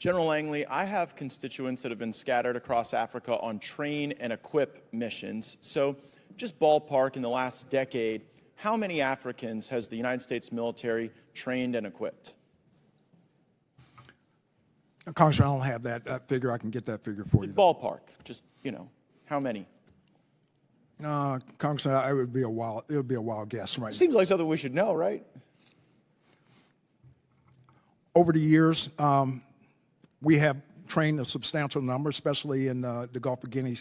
General Langley, I have constituents that have been scattered across Africa on train and equip missions. So just ballpark, in the last decade, how many Africans has the United States military trained and equipped? Congressman, I don't have that figure. I can get that figure for you. Ballpark, just, how many? Congressman, it would be a wild guess right now. Seems like something we should know, right? Over the years, we have trained a substantial number, especially in the Gulf of Guinea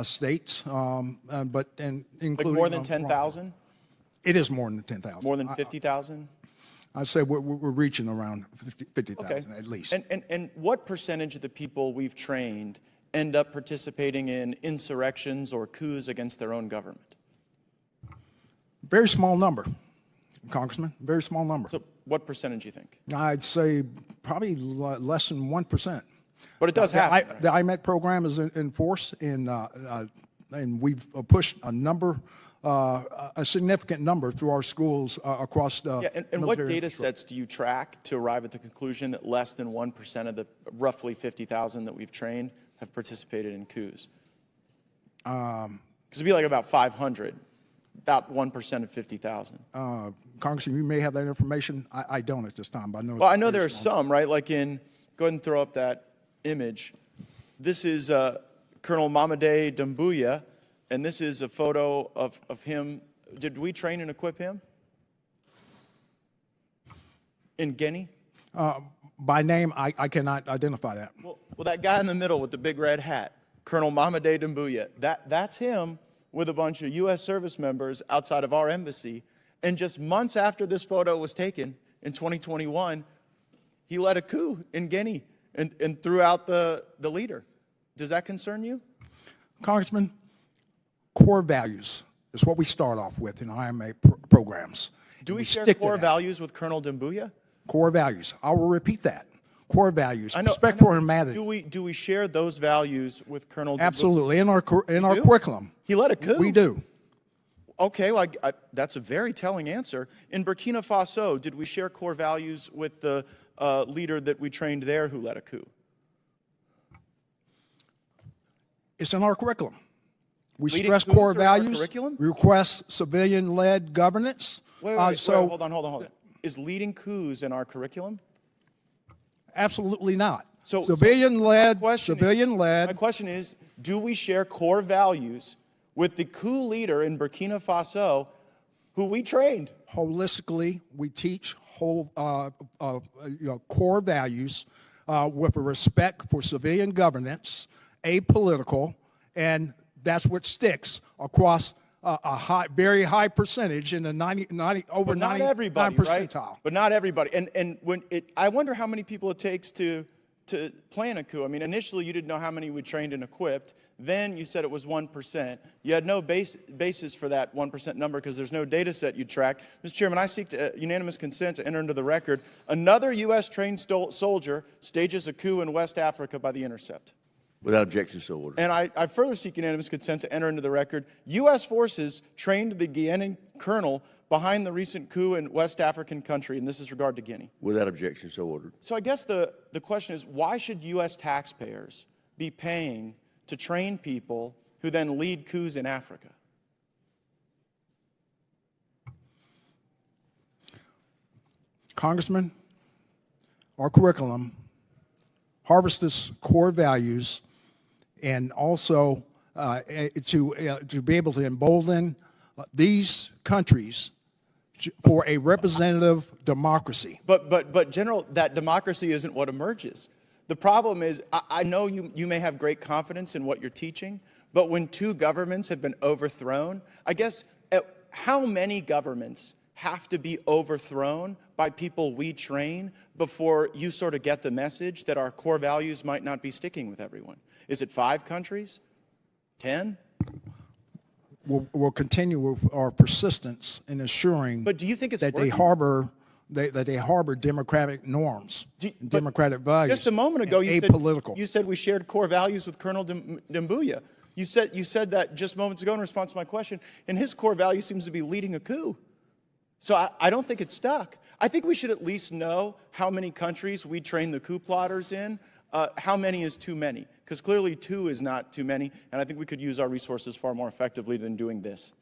states, including Like more than 10,000? It is more than 10,000. More than 50,000? I'd say we're reaching around 50,000 okay. at least. And what percentage of the people we've trained end up participating in insurrections or coups against their own government? Very small number, Congressman, very small number. So what percentage do you think? I'd say probably less than 1%. But it does happen. Right? The IMET program is in force, and we've pushed a significant number through our schools across the and what data sets do you track to arrive at the conclusion that less than 1% of the roughly 50,000 that we've trained have participated in coups? Because it'd be like about 500, about 1% of 50,000. Congressman, you may have that information. I don't at this time, but I know. Well, I know there are some, right? Like go ahead and throw up that image. This is Colonel Mamadi Doumbouya, and this is a photo of him. Did we train and equip him in Guinea? By name, I cannot identify that. Well, that guy in the middle with the big red hat, Colonel Mamadi Doumbouya, that's him with a bunch of U.S. service members outside of our embassy. And just months after this photo was taken in 2021, he led a coup in Guinea and threw out the leader. Does that concern you? Congressman, core values is what we start off with in IMA programs. Do we share core values with Colonel Doumbouya? Core values. I will repeat that. Core values. Respect for humanity. Do we share those values with Colonel Doumbouya? Absolutely. In our curriculum. He led a coup? We do. Okay, well, that's a very telling answer. In Burkina Faso, did we share core values with the leader that we trained there who led a coup? It's in our curriculum. We Leading stress coups core are in our values. curriculum? We request civilian-led governance. Wait, hold on. Is leading coups in our curriculum? Absolutely not. So civilian-led. My question is, do we share core values with the coup leader in Burkina Faso who we trained? Holistically, we teach core values with a respect for civilian governance, apolitical, and that's what sticks across a very high percentage in the over 99 percentile. Right? But not everybody. And I wonder how many people it takes to plan a coup. I mean, initially you didn't know how many we trained and equipped. Then you said it was 1%. You had no basis for that 1% number because there's no data set you track. Mr. Chairman, I seek unanimous consent to enter into the record. Another U.S. trained soldier stages a coup in West Africa by the Intercept. Without objection, so ordered. And I further seek unanimous consent to enter into the record. U.S. forces trained the Guinean colonel behind the recent coup in West African country, and this is regard to Guinea. Without objection, so ordered. So I guess the question is, why should U.S. taxpayers be paying to train people who then lead coups in Africa? Congressman, our curriculum harvests core values and also to be able to embolden these countries for a representative democracy. But General, that democracy isn't what emerges. The problem is, I know you may have great confidence in what you're teaching, but when two governments have been overthrown, I guess how many governments have to be overthrown by people we train before you sort of get the message that our core values might not be sticking with everyone? Is it 5 countries? 10? We'll continue with our persistence in assuring but do you think it's that working? they harbor democratic norms, democratic values. Just a moment ago, you said we shared core values with Colonel Doumbouya. You said that just moments ago in response to my question, and his core value seems to be leading a coup. So I don't think it's stuck. I think we should at least know how many countries we train the coup plotters in how many is too many? Because clearly 2 is not too many, and I think we could use our resources far more effectively than doing this.